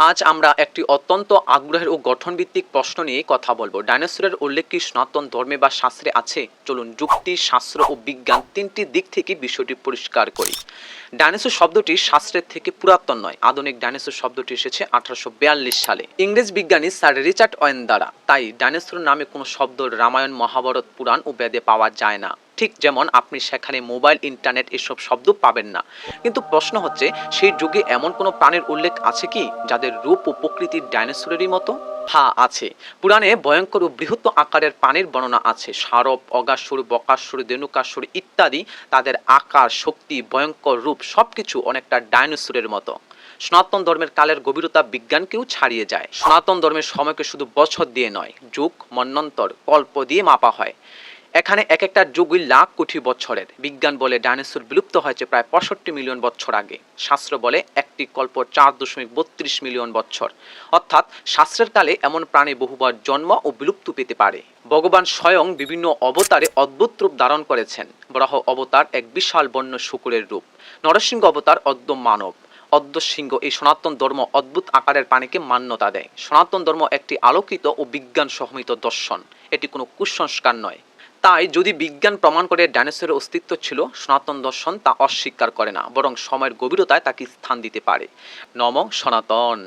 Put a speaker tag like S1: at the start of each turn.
S1: আজ আমরা একটি অত্যন্ত আগ্রহের ও গঠনভিত্তিক প্রশ্ন নিয়ে কথা বলবো। ডাইনোসরের উল্লেখ কি সনাতন ধর্মে বা শাস্ত্রে আছে? চলুন যুক্তি, শাস্ত্র ও বিজ্ঞান তিনটি দিক থেকে বিষয়টি পরিষ্কার করি। ডাইনোসর শব্দটি শাস্ত্রের থেকে পুরাতন নয়। আধুনিক ডাইনোসর শব্দটি এসেছে 1842 সালে ইংরেজ বিজ্ঞানী স্যার রিচার্ড ওয়েন দ্বারা। তাই ডাইনোসর নামে কোনো শব্দ রামায়ণ, মহাভারত, পুরাণ ও বেদে পাওয়া যায় না। ঠিক যেমন আপনি সেখানে মোবাইল, ইন্টারনেট এসব শব্দ পাবেন না। কিন্তু প্রশ্ন হচ্ছে, সেই যুগে এমন কোনো প্রাণীর উল্লেখ আছে কি যাদের রূপ ও প্রকৃতির ডাইনোসরেরই মতো? হ্যাঁ, আছে। পুরাণে ভয়ঙ্কর ও বৃহৎ আকারের প্রাণীর বর্ণনা আছে। সারব, অগাসুর, বকাসুর, ধেনুকাসুর ইত্যাদি। তাদের আকার, শক্তি, ভয়ঙ্কর রূপ সবকিছু অনেকটা ডাইনোসরের মতো। সনাতন ধর্মের কালের গভীরতা বিজ্ঞানকেও ছাড়িয়ে যায়। সনাতন ধর্মের সময়কে শুধু বছর দিয়ে নয়, যুগ, মন্বন্তর, কল্প দিয়ে মাপা হয়। এখানে এক একটা যুগই লাখ কোটি বছরের। বিজ্ঞান বলে ডাইনোসর বিলুপ্ত হয়েছে প্রায় 65 মিলিয়ন বছর আগে। শাস্ত্র বলে একটি কল্প 4.32 মিলিয়ন বছর। অর্থাৎ শাস্ত্রের কালে এমন প্রাণী বহুবার জন্ম ও বিলুপ্ত পেতে পারে। ভগবান স্বয়ং বিভিন্ন অবতারে অদ্ভুত রূপ ধারণ করেছেন। বরাহ অবতার এক বিশাল বন্য শুকুরের রূপ। নরসিংহ অবতার অদ্য মানব। অদ্য সিংহ। এই সনাতন ধর্ম অদ্ভুত আকারের প্রাণীকে মান্যতা দেয়। সনাতন ধর্ম একটি আলোকিত ও বিজ্ঞান সহমিত দর্শন। এটি কোনো কুসংস্কার নয়। তাই যদি বিজ্ঞান প্রমাণ করে ডাইনোসরের অস্তিত্ব ছিল, সনাতন দর্শন তা অস্বীকার করে না, বরং সময়ের গভীরতায় তাকে স্থান দিতে পারে। নমো সনাতন।